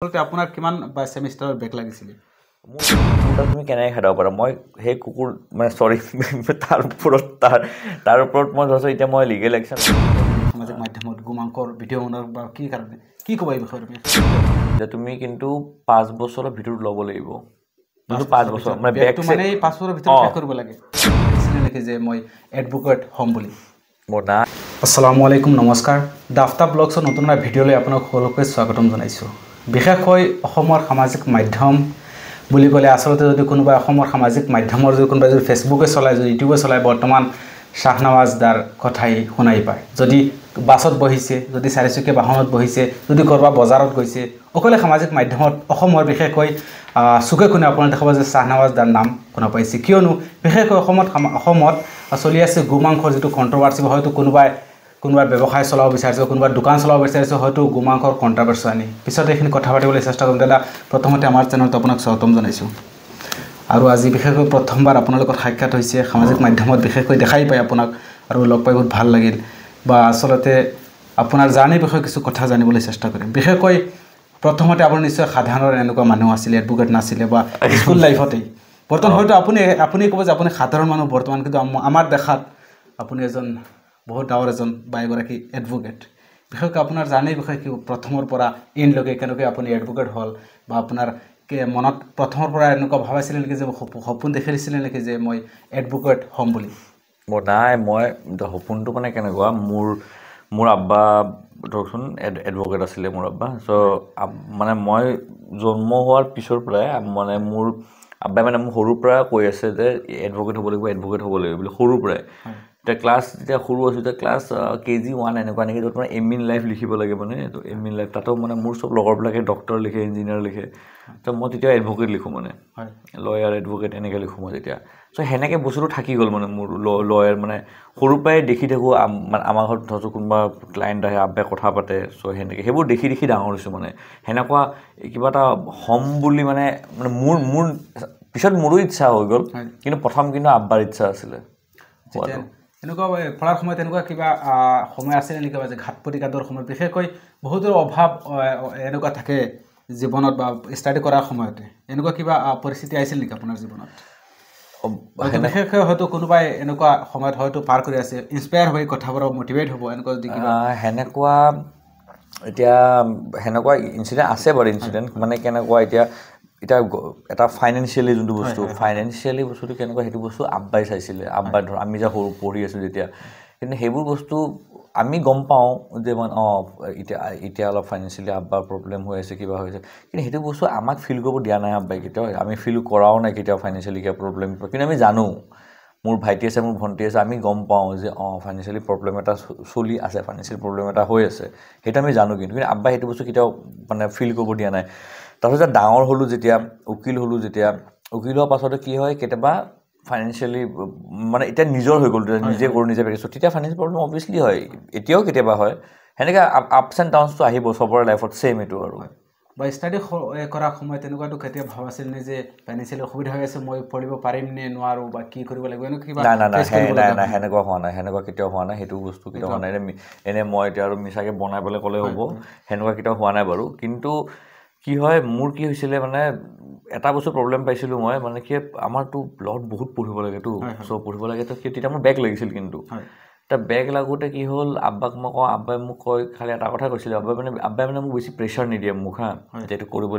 আপোনাৰ কিমান সেমিষ্টাৰৰ ব্ৰেক লাগিছিল মোৰ তুমি কেনেকৈ খেদাব পাৰা মই সেই কুকুৰ মানে সৰি তাৰ ওপৰত মই ধৰিছোঁ এতিয়া মই লিগেল একশ্যন সামাজিক মাধ্যমত গুমাংকৰ ভিডিঅ' বনোৱাৰ বা কি কাৰণে কি ক'বা এই বিষয়ে যে তুমি কিন্তু 5 বছৰৰ ভিতৰত ল'ব লাগিব 5 বছৰ মানে ব্ৰেকটো মানে 5 বছৰৰ ভিতৰত শেষ কৰিব লাগে লিখে যে মই এডভোকেট হ'ম বুলি আসসালামু আলাইকুম নমস্কাৰ দাফতা ব্লগছৰ নতুন এটা ভিডিঅ'লৈ আপোনাক সকলোকে স্বাগতম জনাইছোঁ বিশেষকৈ অসমৰ সামাজিক মাধ্যম বুলি ক'লে আসলতে যদি কোনোবা অসমৰ সামাজিক মাধ্যমৰ যদি কোনোবা যদি ফেচবুকে চলায় যদি ইউটিউবে চলায় বৰ্তমান শাহনৱাজ দাৰ কথাই শুনাই পায় যদি বাছত বহিছে যদি চাৰিচকীয়া বাহনত বহিছে যদি কৰবা বজাৰত গৈছে অকলে সামাজিক মাধ্যমত অসমৰ বিশেষকৈ সুকে কোনে আপোনাৰ দেখাব যে শাহনৱাজ দাৰ নাম শুনা পাইছে কিয়নো বিশেষকৈ অসমত চলি আছে গোমাংসৰ যিটো কণ্ট্ৰভাৰ্চি হয়তো কোনোবাই ব্যৱসায় চলাব বিচাৰিছে কোনোবা দোকান চলাব বিচাৰিছে হয়তো গোমাংসৰ কণ্ট্ৰভাৰ্চি আনি পিছত এইখিনি কথা পাতিবলৈ চেষ্টা কৰিম দাদা প্ৰথমতে আমাৰ চেনেলত আপোনাক স্বাগতম জনাইছোঁ আৰু আজি বিশেষকৈ প্ৰথমবাৰ আপোনালোকৰ সাক্ষাৎ হৈছে সামাজিক মাধ্যমত বিশেষকৈ দেখাই পায় আপোনাক আৰু লগ পাই বহুত ভাল লাগিল বা আসলতে আপোনাৰ জাৰ্ণিৰ বিষয়ে কিছু কথা জানিবলৈ চেষ্টা কৰিম বিশেষকৈ প্ৰথমতে আপুনি নিশ্চয় সাধাৰণ এনেকুৱা মানুহ আছিলে এডভোকেট নাছিলে বা স্কুল লাইফতেই বৰ্তমান হয়তো আপুনি ক'ব যে আপুনি সাধাৰণ মানুহ বৰ্তমান কিন্তু আমাৰ দেখাত আপুনি এজন বহুত ডাঙৰ এজন বা এগৰাকী এডভোকেট বিশেষকৈ আপোনাৰ জাৰ্ণিৰ বিষয়ে কি প্ৰথমৰ পৰা ইনলৈকে কেনেকৈ আপুনি এডভোকেট হ'ল বা আপোনাৰ মনত প্ৰথমৰ পৰা এনেকুৱা ভাব আছিল নেকি যে সপোন দেখিছিলে নেকি যে মই এডভোকেট হ'ম বুলি নাই মই সপোনটো মানে কেনেকুৱা মোৰ আব্বা ধৰকচোন এডভোকেট আছিলে মোৰ আব্বা চ' মানে মই জন্ম হোৱাৰ পিছৰ পৰাই মানে মোৰ আব্বাই মানে মোক সৰুৰ পৰা কৈ আছে যে এডভোকেট হ'ব লাগিব বুলি সৰুৰ পৰাই এতিয়া ক্লাছ যেতিয়া সৰু আছোঁ তেতিয়া ক্লাছ KG1 এনেকুৱা নেকি য'ত মানে এম ইন লাইফ লিখিব লাগে মানে তো এম ইন লাইফ তাতো মানে মোৰ চব লগৰবিলাকে ডক্টৰ লিখে ইঞ্জিনিয়াৰ লিখে তো মই তেতিয়া এডভোকেট লিখোঁ মানে লয়াৰ এডভোকেট এনেকৈ লিখোঁ মই তেতিয়া চ' সেনেকৈ বস্তুটো থাকি গ'ল মানে মোৰ লয়াৰ মানে সৰুৰ পৰাই দেখি থাকোঁ আমাৰ ঘৰত ধৰক কোনোবা ক্লাইণ্ট আহে আব্বাই কথা পাতে চ' সেনেকৈ সেইবোৰ দেখি ডাঙৰ হৈছোঁ মানে সেনেকুৱা কিবা এটা হ'ম বুলি মানে মোৰ পিছত মোৰো ইচ্ছা হৈ গ'ল কিন্তু প্ৰথম কিন্তু আব্বাৰ ইচ্ছা আছিলে এনেকুৱা পঢ়াৰ সময়ত এনেকুৱা কিবা সময় আছিলে নেকি যে ঘাট প্ৰতিঘাতৰ সময়ত বিশেষকৈ বহুতৰ অভাৱ এনেকুৱা থাকে জীৱনত বা ষ্টাডি কৰাৰ সময়তে এনেকুৱা কিবা পৰিস্থিতি আহিছিল নেকি আপোনাৰ জীৱনত বিশেষকৈ হয়তো কোনোবাই এনেকুৱা সময়ত হয়তো পাৰ কৰি আছে ইনস্পায়াৰ হৈ কথাবোৰ মটিভেট হ'ব এনেকুৱা যদি সেনেকুৱা ইনচিডেণ্ট আছে বাৰু ইনচিডেণ্ট মানে কেনেকুৱা এতিয়া এটা ফাইনেন্সিয়েলি যোনটো বস্তু ফাইনেন্সিয়েলি বস্তুটো কেনেকুৱা সেইটো বস্তু আব্বাই চাইছিলে আব্বাই ধৰ আমি যে সৰু পঢ়ি আছোঁ যেতিয়া কিন্তু সেইবোৰ বস্তু আমি গম পাওঁ যে মানে এতিয়া অলপ ফাইনেন্সিয়েলি আব্বাৰ প্ৰব্লেম হৈ আছে কিবা হৈছে কিন্তু সেইটো বস্তু আমাক ফিল কৰিব দিয়া নাই আব্বাই কেতিয়াও আমি ফিল কৰাও নাই কেতিয়াও ফাইনেন্সিয়েলি কিবা প্ৰব্লেম কিন্তু আমি জানো মোৰ ভাইটি আছে মোৰ ভণ্টি আছে আমি গম পাওঁ যে ফাইনেন্সিয়েলি প্ৰব্লেম এটা চলি আছে ফাইনেন্সিয়েল প্ৰব্লেম এটা হৈ আছে সেইটো আমি জানো কিন্তু আব্বাই সেইটো বস্তু কেতিয়াও মানে ফিল কৰিব দিয়া নাই তাৰপিছত ডাঙৰ হ'লোঁ যেতিয়া উকিল হোৱাৰ পাছতে কি হয় কেতিয়াবা ফাইনেন্সিয়েলি মানে এতিয়া নিজৰ হৈ গ'ল নিজে কৰোঁ নিজে পেকিছোঁ তেতিয়া ফাইনেন্সিয়েল প্ৰব্লেম অভিয়াছলি হয় এতিয়াও কেতিয়াবা হয় সেনেকৈ আপছ এণ্ড ডাউনছটো আহিব চবৰে লাইফত ছেইম এইটো আৰু বা ষ্টাডি কৰাৰ সময়ত তেনেকুৱাটো কেতিয়াবা ভাব আছিল নে যে ফাইনেন্সিয়েলি অসুবিধা হৈ আছে মই পঢ়িব পাৰিম নে নোৱাৰোঁ বা কি কৰিব লাগিব এনেকুৱা কিবা নাই সেনেকুৱা হোৱা নাই সেনেকুৱা কেতিয়াও হোৱা নাই সেইটো বস্তু কেতিয়াও হোৱা নাই এনেই মই এতিয়া আৰু মিছাকৈ বনাই পেলাই ক'লে হ'ব সেনেকুৱা কেতিয়াও হোৱা নাই বাৰু কিন্তু কি হয় মোৰ কি হৈছিলে মানে এটা বস্তু প্ৰব্লেম পাইছিলোঁ মই মানে কি আমাৰতো লগত বহুত পঢ়িব লাগেতো চ' পঢ়িব লাগেতো তেতিয়া মোৰ বেক লাগিছিল কিন্তু এতিয়া বেক লাগোঁতে কি হ'ল আব্বাক মই কওঁ আব্বাই মোক কয় খালি এটা কথা কৈছিলে আব্বাই মানে মোক বেছি প্ৰেছাৰ নিদিয়ে মোক যে এইটো কৰিব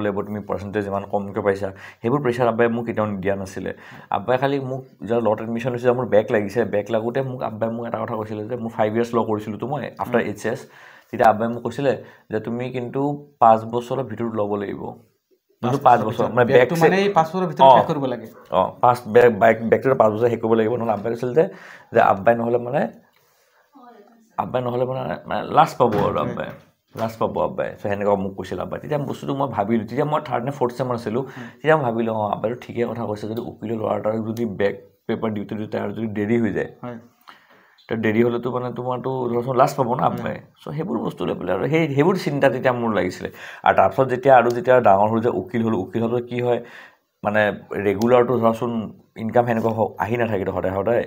লাগিব তুমি পাৰ্চেণ্টেজ ইমান কমকৈ পাইছা সেইবোৰ প্ৰেছাৰ আব্বাই মোক কেতিয়াও দিয়া নাছিলে আব্বাই খালি মোক যাৰ ল'ত এডমিশ্যন হৈছিলে মোৰ বেক লাগিছে বেক লাগোঁতে আব্বাই মোক এটা কথা কৈছিলে যে মোৰ 5 years ল কৰিছিলোঁ তো মই আফটাৰ HS তেতিয়া আব্বাই মোক কৈছিলে যে তুমি কিন্তু 5 বছৰৰ ভিতৰত ল'ব লাগিব 5 বছৰ মানে বেকটো মানে 5 বছৰৰ ভিতৰত শেষ কৰিব লাগে বেকটো 5 বছৰ শেষ কৰিব লাগিব নহ'লে আব্বাই কৈছিল যে আব্বাই নহ'লে মানে লাষ্ট পাব আৰু আব্বাই চ' সেনেকুৱা মোক কৈছিল আব্বাই তেতিয়া বস্তুটো মই ভাবিলোঁ তেতিয়া মই 3rd নে 4th চেমত আছিলোঁ তেতিয়া মই ভাবিলোঁ আব্বাইটো ঠিকেই কথা কৈছে যদি উকিলৰ ল'ৰা এটাৰ যদি বেক পেপাৰ দিওঁতে আৰু যদি দেৰি হৈ যায় তো দেৰি হ'লেতো মানে তোমাৰতো ধৰচোন লাষ্ট পাব না আব্বাই চ' সেইবোৰ বস্তু লৈ পেলাই আৰু সেইবোৰ চিন্তা তেতিয়া মোৰ লাগিছিলে আৰু তাৰপিছত যেতিয়া ডাঙৰ হ'ল যে উকিল হ'লে কি হয় মানে ৰেগুলাৰটো ধৰাচোন ইনকাম সেনেকুৱা আহি নাথাকিতো সদায়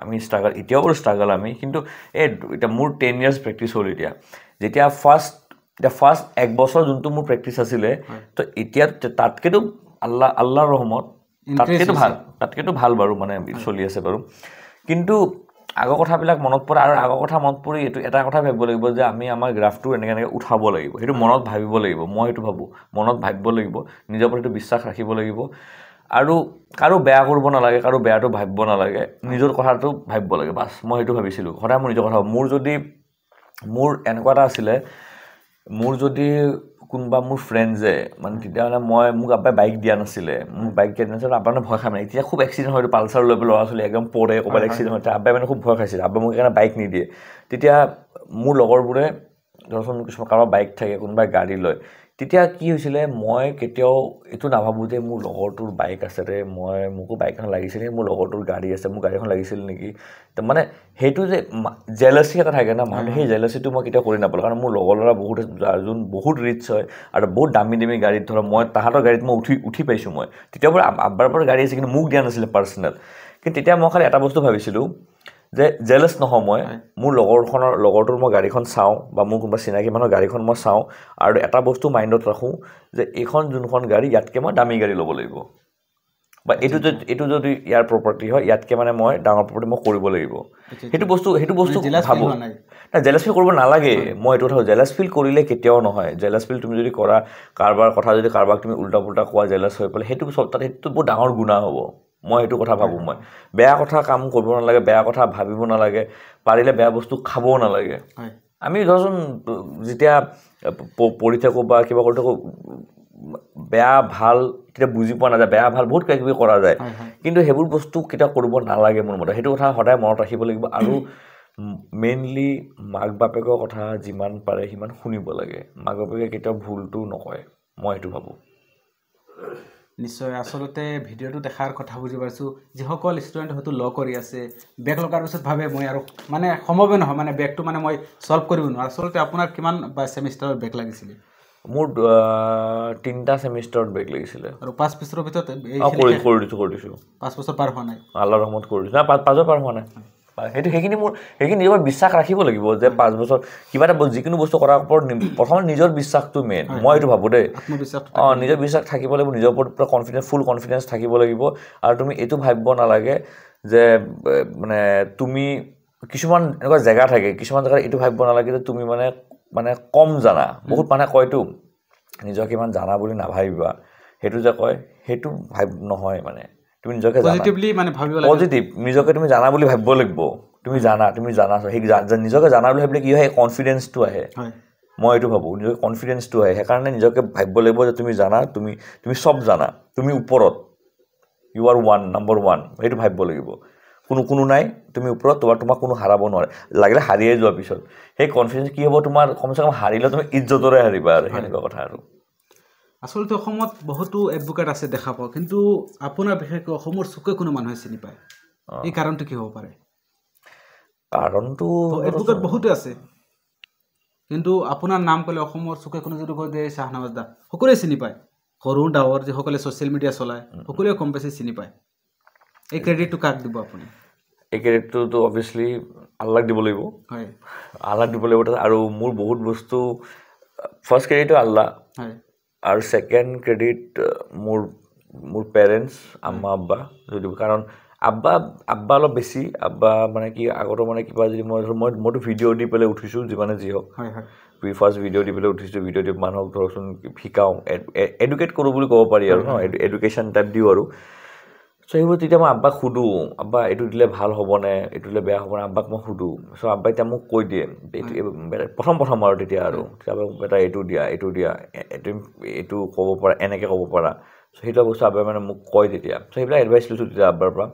আমি ষ্ট্ৰাগল এতিয়াও বাৰু ষ্ট্ৰাগল আমি কিন্তু এতিয়া মোৰ 10 years প্ৰেক্টিছ হ'ল এতিয়া যেতিয়া ফাৰ্ষ্ট এতিয়া ফাৰ্ষ্ট 1 বছৰ যোনটো মোৰ প্ৰেক্টিছ আছিলে তো এতিয়া তাতকেতো আল্লাহৰ ৰহমত তাতকেতো ভাল বাৰু মানে চলি আছে বাৰু কিন্তু আগৰ কথাবিলাক মনত পৰে আৰু আগৰ কথা মনত পৰি এইটো এটা কথা ভাবিব লাগিব যে আমি আমাৰ গ্ৰাফটো এনেকৈ উঠাব লাগিব সেইটো মনত ভাবিব লাগিব মই সেইটো ভাবোঁ মনত ভাবিব লাগিব নিজৰ ওপৰত বিশ্বাস ৰাখিব লাগিব আৰু কাৰো বেয়া কৰিব নালাগে কাৰো বেয়াটো ভাবিব নালাগে নিজৰ কথাটো ভাবিব লাগে বাছ মই সেইটো ভাবিছিলোঁ সদায় মোৰ নিজৰ কথা মোৰ এনেকুৱা এটা আছিলে মোৰ যদি কোনোবা মোৰ ফ্ৰেণ্ডছে মানে তেতিয়াহ'লে মোক আব্বাই বাইক দিয়া নাছিলে মোক বাইক দিয়া নাছিলে আব্বাই ভয় খাই মানে এতিয়া খুব এক্সিডেণ্ট হয়তো পালচাৰ লৈ পেলাই ল'ৰা ছোৱালী একদম পৰে ক'ৰবাত এক্সিডেণ্ট হয় আব্বাই মানে খুব ভয় খাইছিলে আব্বাই মোক সেইকাৰণে বাইক নিদিয়ে তেতিয়া মোৰ লগৰবোৰে ধৰচোন কিছুমান কাৰোবাৰ বাইক থাকে কোনোবাই গাড়ী লয় তেতিয়া কি হৈছিলে মই কেতিয়াও এইটো নাভাবোঁ যে মোৰ লগৰটোৰ বাইক আছে ৰে মোকো বাইক এখন লাগিছিলে মোৰ লগৰটোৰ গাড়ী আছে মোৰ গাড়ী এখন লাগিছিল নেকি মানে সেইটো যে জেলাচি এটা থাকে না মানুহ সেই জেলাচিটো মই কেতিয়াও কৰি নাপালোঁ কাৰণ মোৰ লগৰ ল'ৰা বহুত যোন বহুত ৰিচ হয় আৰু বহুত দামী গাড়ীত ধৰক মই তাহাঁতৰ গাড়ীত মই উঠি পাইছোঁ মই তেতিয়াৰ পৰা আব্বাৰ পৰা গাড়ী আছে কিন্তু মোক দিয়া নাছিলে পাৰ্চনেল কিন্তু তেতিয়া মই খালি এটা বস্তু ভাবিছিলোঁ যে জেলাছ নহওঁ মই মোৰ লগৰটোৰ মই গাড়ীখন চাওঁ বা মোৰ কোনোবা চিনাকি মানুহৰ গাড়ীখন মই চাওঁ আৰু এটা বস্তু মাইণ্ডত ৰাখোঁ যে এইখন যোনখন গাড়ী ইয়াতকৈ মই দামী গাড়ী ল'ব লাগিব বা এইটো যদি ইয়াৰ প্ৰপাৰ্টি হয় ইয়াতকৈ মানে মই ডাঙৰ প্ৰপাৰ্টি মই কৰিব লাগিব সেইটো বস্তু ভাবোঁ নাই জেলাছ ফিল কৰিব নালাগে মই এইটো কথা জেলাছ ফিল কৰিলে কেতিয়াও নহয় জেলাছ ফিল তুমি যদি কৰা কাৰোবাৰ কথা যদি কাৰোবাক তুমি উল্টা পুল্টা কোৱা জেলাছ হৈ পেলাই সেইটো বহুত ডাঙৰ গুণা হ'ব মই সেইটো কথা ভাবোঁ মই বেয়া কথা কাম কৰিব নালাগে বেয়া কথা ভাবিব নালাগে পাৰিলে বেয়া বস্তু খাবও নালাগে আমি ধৰচোন যেতিয়া পঢ়ি থাকোঁ বা কিবা কৰি থাকোঁ বেয়া ভাল তেতিয়া বুজি পোৱা নাযায় বেয়া ভাল বহুত কিবা কিবি কৰা যায় কিন্তু সেইবোৰ বস্তু কেতিয়াও কৰিব নালাগে মোৰ মতে সেইটো কথা সদায় মনত ৰাখিব লাগিব আৰু মেইনলি মাক বাপেকৰ কথা যিমান পাৰে সিমান শুনিব লাগে মাক বাপেকে কেতিয়াও ভুলটো নকয় মই সেইটো ভাবোঁ নিশ্চয় আচলতে ভিডিঅ'টো দেখাৰ কথা বুজি পাইছোঁ যিসকল ষ্টুডেণ্ট হয়তো ল কৰি আছে বেক লগাৰ পিছত ভাবে মই আৰু মানে সম্ভৱে নহয় মানে বেকটো মানে মই ছল্ভ কৰিব নোৱাৰোঁ আচলতে আপোনাৰ কিমান বা ছেমিষ্টাৰত বেক লাগিছিলে মোৰ 3টা ছেমিষ্টাৰত বেক লাগিছিলে আৰু 5 বছৰৰ ভিতৰত কৰি দিছোঁ 5 বছৰ পাৰ হোৱা নাই আল্লাহৰ ৰহমত কৰি দিছোঁ 5 বছৰ পাৰ হোৱা নাই সেইখিনি নিজৰ বিশ্বাস ৰাখিব লাগিব যে 5 বছৰ কিবা এটা যিকোনো বস্তু কৰাৰ ওপৰত প্ৰথম নিজৰ বিশ্বাসটো মেইন মই এইটো ভাবোঁ দেই নিজৰ বিশ্বাস থাকিব লাগিব নিজৰ ওপৰত পুৰা ফুল কনফিডেঞ্চ থাকিব লাগিব আৰু তুমি এইটো ভাবিব নালাগে যে মানে তুমি কিছুমান এনেকুৱা জেগা থাকে কিছুমান জেগাত এইটো ভাবিব নালাগে যে তুমি মানে কম জানা বহুত মানুহে কয়তো নিজকে ইমান জানা বুলি নাভাবিবা সেইটো যে কয় সেইটো নহয় মানে তুমি নিজকে পজিটিভলি মানে ভাবিব লাগে পজিটিভ নিজকে তুমি জানা বুলি ভাবিব লাগিব তুমি জানা সেই নিজকে জানা বুলি ভাবিলে কি হয় কনফিডেঞ্চটো আহে মই এইটো ভাবোঁ নিজকে কনফিডেঞ্চটো আহে সেইকাৰণে নিজকে ভাবিব লাগিব যে তুমি জানা তুমি চব জানা তুমি ওপৰত ইউ আৰ নম্বৰ 1 সেইটো ভাবিব লাগিব কোনো নাই তুমি ওপৰত তোমাক কোনো হাৰাব নোৱাৰে লাগিলে হাৰিয়ে যোৱাৰ পিছত সেই কনফিডেঞ্চ কি হ'ব তোমাৰ কমচে কম হাৰিলে তুমি ইজ্জতৰে হাৰিবা আৰু সেনেকুৱা কথা আৰু আচলতে অসমত বহুতো এডভোকেট আছে দেখা পাওঁ কিন্তু আপোনাৰ বিশেষকৈ অসমৰ চুকে কোনো মানুহে চিনি পায় এই কাৰণটো কি হ'ব পাৰে কাৰণটো এডভোকেট বহুতে আছে কিন্তু আপোনাৰ নাম ক'লে অসমৰ চুকে কোনো যদি কয় যে শ্বাহনৱাজ দা সকলোৱে চিনি পায় সৰু ডাঙৰ যিসকলে ছ'চিয়েল মিডিয়া চলায় সকলোৱে কম বেছি চিনি পায় এই ক্ৰেডিটটো কাক দিব আপুনি এই ক্ৰেডিটটো অবভিয়াছলি আল্লাহক দিব লাগিব হয় আল্লাহক দিব লাগিব আৰু মোৰ বহুত বস্তু ফাৰ্ষ্ট ক্ৰেডিটটো আল্লাহ হয় আৰু ছেকেণ্ড ক্ৰেডিট মোৰ পেৰেণ্টছ আম্মা আব্বা যদি কাৰণ আব্বা অলপ বেছি আব্বা মানে কি আগতে মানে কিবা যদি মইতো ভিডিঅ' দি পেলাই উঠিছোঁ যিমানে যি হওক ফাৰ্ষ্ট ভিডিঅ' দি পেলাই উঠিছোঁ ভিডিঅ' দি মানুহক ধৰকচোন শিকাওঁ এডুকেট কৰোঁ বুলি ক'ব পাৰি আৰু ন এডুকেশ্যন টাইপ দিওঁ আৰু চ' সেইবোৰ তেতিয়া মই আব্বাক সুধোঁ আব্বা এইটো দিলে ভাল হ'বনে এইটো দিলে বেয়া হ'বনে আব্বাক মই সুধোঁ চ' আব্বাই এতিয়া মোক কৈ দিয়ে প্ৰথম আৰু তেতিয়া আৰু এটা এইটো দিয়া এইটো ক'ব পাৰা এনেকৈ ক'ব পাৰা চ' সেইটো বস্তু আব্বাই মানে মোক কয় তেতিয়া চ' সেইবিলাক এডভাইচ লৈছোঁ তেতিয়া আব্বাৰ পৰা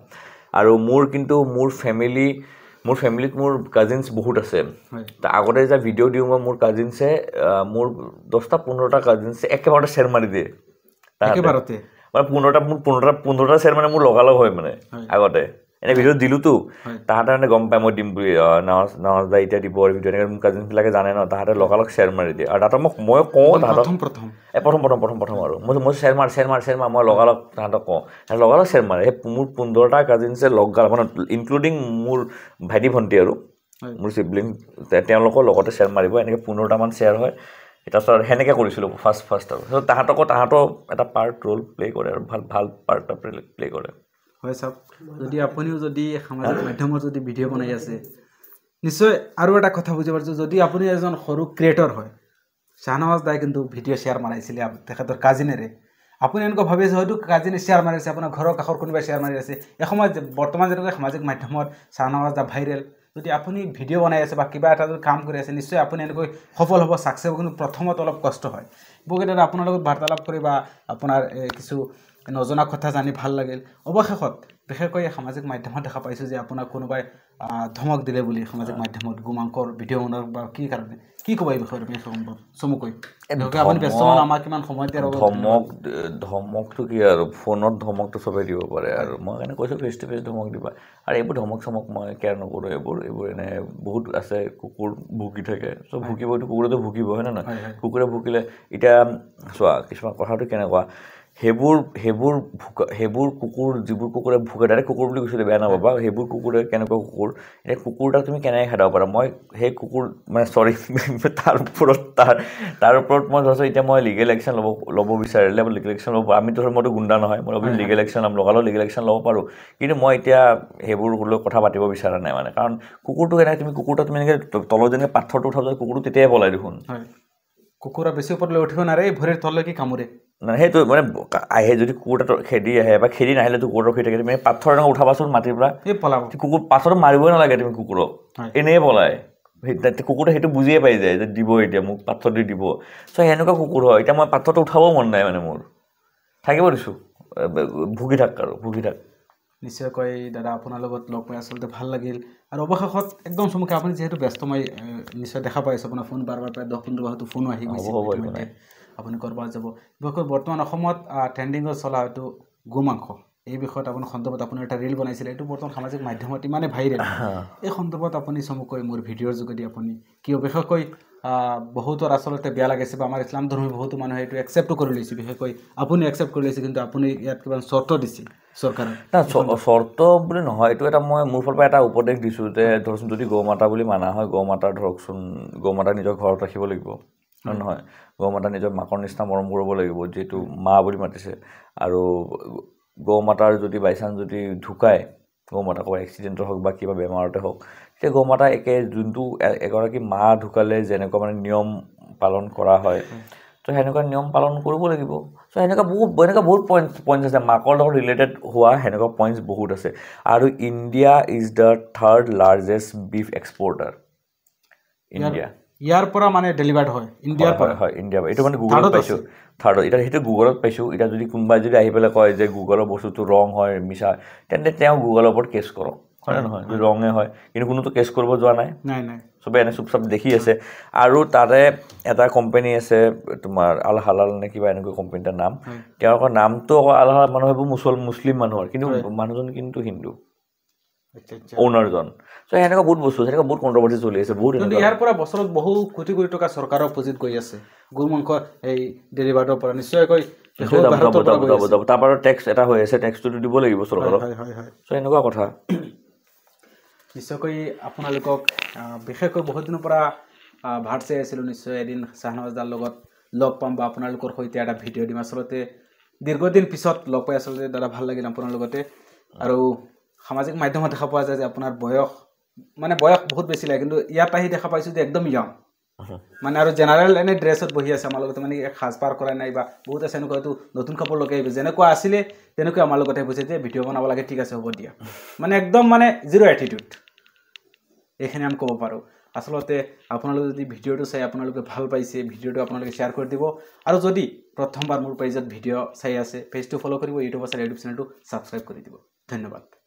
আৰু মোৰ ফেমিলিত মোৰ কাজিনছ বহুত আছে আগতে যেতিয়া ভিডিঅ' দিওঁ মই মোৰ কাজিনছে মোৰ 10টা 15টা কাজিনছে একেবাৰতে শ্বেয়াৰ মাৰি দিয়ে একেবাৰতে মানে 15টা শ্বেয়াৰ মানে মোৰ লগালগ হয় মানে আগতে এনে ভিডিঅ' দিলোঁতো তাহাঁতে মানে গম পায় মই দিম বুলি নৱাজ দা এতিয়া দিব আৰু ভিডিঅ' এনেকৈ মোৰ কাজিনবিলাকে জানে ন তাহাঁতে লগালগ শ্বেয়াৰ মাৰি দিয়ে আৰু তাহাঁতক মই কওঁ তাহাঁতক প্ৰথম আৰু মই শ্বেয়াৰ মাৰ মই লগালগ তাহাঁতক কওঁ লগালগ শ্বেয়াৰ মাৰে সেই মোৰ 15টা কাজিনছে লগাল মানে ইনক্লুডিং মোৰ ভাইটি ভণ্টি আৰু মোৰ চিবলিং তেওঁলোকৰ লগতে শ্বেয়াৰ মাৰিব এনেকৈ 15টামান শ্বেয়াৰ হয় তাৰপিছত সেনেকৈ কৰিছিলোঁ ফাৰ্ষ্ট আৰু তাহাঁতকো এটা পাৰ্ট ৰোল প্লে কৰে আৰু ভাল পাৰ্ট এটা প্লে কৰে হয় চাওক যদি আপুনিও যদি সামাজিক মাধ্যমত যদি ভিডিঅ' বনাই আছে নিশ্চয় আৰু এটা কথা বুজি পাইছোঁ যদি আপুনি এজন সৰু ক্ৰিয়েটৰ হয় শ্বাহনৱাজ দাই কিন্তু ভিডিঅ' শ্বেয়াৰ মাৰিছিলে তেখেতৰ কাজিনেৰে আপুনি এনেকুৱা ভাবি আছে হয়তো কাজিনে শ্বেয়াৰ মাৰি আছে আপোনাৰ ঘৰৰ কাষৰ কোনোবাই শ্বেয়াৰ মাৰি আছে এসময়ত বৰ্তমান যেনেকৈ সামাজিক মাধ্যমত শ্বাহনৱাজ দা ভাইৰেল যদি আপুনি ভিডিঅ' বনাই আছে বা কিবা এটা যদি কাম কৰি আছে নিশ্চয় আপুনি এনেকৈ সফল হ'ব ছাকচেছ হ'ব কিন্তু প্ৰথমত অলপ কষ্ট হয় বহুকেইটা আপোনাৰ লগত বাৰ্তালাপ কৰি বা আপোনাৰ কিছু নজনা কথা জানি ভাল লাগিল অৱশেষত বিশেষকৈ সামাজিক মাধ্যমত দেখা পাইছোঁ যে আপোনাক কোনোবাই ধমক দিলে বুলি সামাজিক মাধ্যমত গোমাংকৰ ভিডিঅ' বনোৱাৰ বা কি কাৰণে কি ক'ব এই বিষয়ে তুমি চমুকৈ আপুনি ব্যস্ত মানুহ আমাক কিমান সময় দিয়া ধমকটো কি আৰু ফোনত ধমকটো চবেই দিব পাৰে আৰু মই কাৰণে কৈছোঁ ফেচ টু ফেচ ধমক দিবা আৰু এইবোৰ ধমক চমক মই কেয়াৰ নকৰোঁ এইবোৰ এনে বহুত আছে কুকুৰ ভুকি থাকে চ' ভুকিবতো কুকুৰেতো ভুকিব হয় নে নহয় কুকুৰে ভুকিলে এতিয়া চোৱা কিছুমান কথাটো কেনেকুৱা সেইবোৰ কুকুৰ যিবোৰ কুকুৰে ভুকে ডাইৰেক্ট কুকুৰ বুলি কৈছিলোঁ বেয়া নাপাবা সেইবোৰ কুকুৰে কেনেকুৱা কুকুৰ এতিয়া কুকুৰটাক তুমি কেনেকৈ খেদাব পাৰা মই সেই কুকুৰ মানে চৰি তাৰ ওপৰত মই ধৰছোঁ এতিয়া মই লিগেল একশ্যন ল'ব বিচাৰিলে লিগেল একশ্যন ল'ব আমিতো ধৰ মইতো গুণ্ডা নহয় মই অৱশ্যে লিগেল একশ্যন লগালেও লিগেল একশ্যন ল'ব পাৰোঁ কিন্তু মই এতিয়া সেইবোৰ লৈ কথা পাতিব বিচৰা নাই মানে কাৰণ কুকুৰটো কেনেকৈ তুমি কুকুৰটো তুমি এনেকৈ তলত যেনেকৈ পাথৰটো উঠাব কুকুৰটো তেতিয়াই পলাই দেখোন কুকুৰা বেছি ওপৰলৈ উঠিব নোৱাৰে এই ভৰিৰ তললৈ কি কামোৰে মানে সেইটো মানে আহে যদি কুকুৰ এটা খেদি আহে বা খেদি নাহিলেতো কুকুৰটো খেদি থাকে তুমি পাথৰ এনেকৈ উঠাবাচোন মাটিৰ পৰা পলাব কুকুৰ পাথৰটো মাৰিবই নালাগে তুমি কুকুৰক এনেই পলায় কুকুৰটো সেইটো বুজিয়ে পাই যায় যে দিব এতিয়া মোক পাথৰ দি দিব চ' সেনেকুৱা কুকুৰ হয় এতিয়া মই পাথৰটো উঠাবও মন নাই মানে মোৰ থাকিব দিছোঁ ভুগি থাক নিশ্চয়কৈ দাদা আপোনাৰ লগত লগ পাই আচলতে ভাল লাগিল আৰু অৱশেষত একদম চমুকৈ আপুনি যিহেতু ব্যস্ত মই নিশ্চয় দেখা পাইছোঁ আপোনাৰ ফোন বাৰ প্ৰায় 10-15 বাৰতো ফোনো আহি গৈছে আপুনি ক'ৰবাত যাব বিশেষকৈ বৰ্তমান অসমত ট্ৰেণ্ডিঙত চলা হয়তো গোমাংস এই বিষয়ত আপুনি সন্দৰ্ভত আপোনাৰ এটা ৰিল বনাইছিলে এইটো বৰ্তমান সামাজিক মাধ্যমত ইমানেই ভাইৰেল এই সন্দৰ্ভত আপুনি চমুকৈ মোৰ ভিডিঅ'ৰ যোগেদি আপুনি কিয় বিশেষকৈ বহুতৰ আচলতে বেয়া লাগিছে বা আমাৰ ইছলাম ধৰ্মী বহুতো মানুহে এইটো একচেপ্টো কৰি লৈছে বিশেষকৈ আপুনি একচেপ্ট কৰি লৈছে কিন্তু আপুনি ইয়াত কিবা চৰ্ত দিছে চৰকাৰে না চৰ্ত বুলি নহয় এইটো এটা মই মোৰ ফালৰ পৰা এটা উপদেশ দিছোঁ যে ধৰকচোন যদি গৌ মাতা বুলি মানা হয় গৌ মাতাৰ ধৰকচোন গৌ মাতা নিজৰ ঘৰত ৰাখিব লাগিব নহয় গৌ মাতা নিজৰ মাকৰ নিচিনা মৰম কৰিব লাগিব যিহেতু মা বুলি মাতিছে আৰু গৌ মাতাৰ যদি বাইচান্স যদি ঢুকায় গৌ মাতা ক'ৰবাত এক্সিডেণ্টৰ হওক বা কিবা বেমাৰতে হওক তেতিয়া গৌ মাতা যোনটো এগৰাকী মা ঢুকালে যেনেকুৱা মানে নিয়ম পালন কৰা হয় তো সেনেকুৱা নিয়ম পালন কৰিব লাগিব চ' সেনেকুৱা বহুত পইণ্টছ আছে মাকৰ লগত ৰিলেটেড হোৱা সেনেকুৱা পইণ্টছ বহুত আছে আৰু India is the 3rd largest beef exporter India ইয়াৰ পৰা মানে ডেলিভাৰ্ড হয় ইণ্ডিয়াৰ পৰা হয় ইণ্ডিয়া এইটো মানে গুগলত পাইছোঁ থাৰ্ডত এতিয়া সেইটো গুগলত পাইছোঁ এতিয়া যদি কোনোবাই যদি আহি পেলাই কয় যে গুগলৰ বস্তুটো ৰং হয় মিছা তেন্তে তেওঁ গুগলৰ ওপৰত কেছ কৰক হয় নে নহয় যদি ৰঙে হয় কিন্তু কোনোতো কেছ কৰিব যোৱা নাই চবেই এনে চুপ দেখি আছে আৰু তাৰে এটা কোম্পানী আছে তোমাৰ আল হালাল নে কিবা এনেকুৱা কোম্পানী এটাৰ নাম তেওঁলোকৰ নামটো আকৌ আল হালাল মানুহ হ'ব মুছলিম মানুহৰ কিন্তু মানুহজন কিন্তু হিন্দু অ'নাৰজন চ' সেনেকুৱা বহুত বস্তু সেনেকুৱা বহুত কণ্ট্ৰভাৰ্চি চলি আছে বহুত ইয়াৰ পৰা বছৰত বহু কোটি কোটি টকা চৰকাৰৰ পুঁজিত গৈ আছে গোমাংস এই ডেলিভাৰ্ডৰ পৰা নিশ্চয়কৈ তাৰপৰা টেক্স এটা হৈ আছে টেক্সটোতো দিব লাগিব চৰকাৰক চ' এনেকুৱা কথা নিশ্চয়কৈ আপোনালোকক বিশেষকৈ বহুত দিনৰ পৰা ভাত চাই আছিলোঁ নিশ্চয় এদিন শ্বাহনৱাজ দাৰ লগত লগ পাম বা আপোনালোকৰ সৈতে এটা ভিডিঅ' দিম আচলতে দীৰ্ঘদিন পিছত লগ পাই আচলতে দাদা ভাল লাগিল আপোনাৰ লগতে আৰু সামাজিক মাধ্যমত দেখা পোৱা যায় যে আপোনাৰ বয়স বহুত বেছি লাগে কিন্তু ইয়াত আহি দেখা পাইছোঁ যে একদম ইয়ং মানে আৰু জেনেৰেল এনে ড্ৰেছত বহি আছে আমাৰ লগতে মানে সাজপাৰ কৰা নাই বা বহুত আছে এনেকুৱা হয়তো নতুন কাপোৰ লগাই আহিব যেনেকুৱা আছিলে তেনেকৈ আমাৰ লগতে বুজে যে ভিডিঅ' বনাব লাগে ঠিক আছে হ'ব দিয়া মানে একদম মানে জিৰ' এটিটিউড এইখিনি আমি ক'ব পাৰোঁ আচলতে আপোনালোকে যদি ভিডিঅ'টো চাই আপোনালোকে ভাল পাইছে ভিডিঅ'টো আপোনালোকে শ্বেয়াৰ কৰি দিব আৰু যদি প্ৰথমবাৰ মোৰ পেজত ভিডিঅ' চাই আছে পেজটো ফ'ল' কৰিব ইউটিউব চেনেলটো ছাবস্ক্ৰাইব কৰি দিব ধন্যবাদ